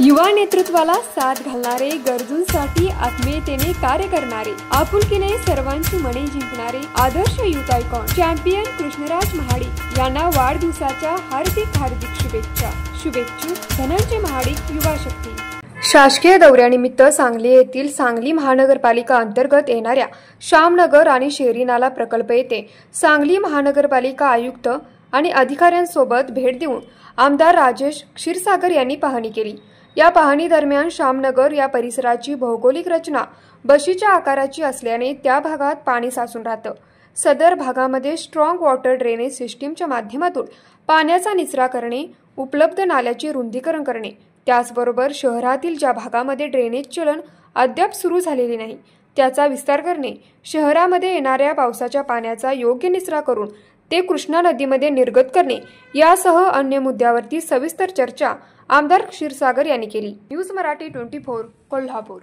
युवा नेतृत्वाला साथ घालणारे, गरजूंसाठी आत्मीयतेने कार्य करणारे, आपुलकीने सर्वांची मने जिंकणारे आदर्श youth icon champion Krishnaraj Mahadik यांना वाढदिवसाच्या हार्दिक शुभेच्छा। शुभेच्छुक धनंजय महाडिक, युवा शक्ती। शासकीय दौऱ्यानिमित्त सांगली येथील सांगली महानगरपालिका अंतर्गत येणाऱ्या श्यामनगर आणि शेरी नाला प्रकल्प येथे सांगली महानगरपालिका आयुक्त आणि अधिकाऱ्यांसोबत भेट देऊन आमदार राजेश क्षीरसागर यांनी पाहणी केली। या पाहणी दरम्यान श्यामनगर या परिसराची भौगोलिक रचना बशीच्या आकाराची असल्याने त्या भागात पाणी साचून राहतं। सदर भागामध्ये स्ट्रॉंग वॉटर ड्रेनेज सिस्टीमच्या माध्यमातून पाण्याचा निचरा करणे, उपलब्ध नाल्याचे रुंदीकरण करणे, त्याचबरोबर शहरातील ज्या भागामध्ये ड्रेनेज चलन अद्याप सुरू झालेले नाही त्याचा विस्तार करणे, शहरामध्ये येणाऱ्या पावसाच्या पाण्याचा योग्य निचरा करून ते कृष्णा नदीमध्ये निर्गत करणे यासह अन्य मुद्द्यावरती सविस्तर चर्चा आमदार क्षीरसागर यांनी केली। न्यूज मराठी 24 कोल्हापूर।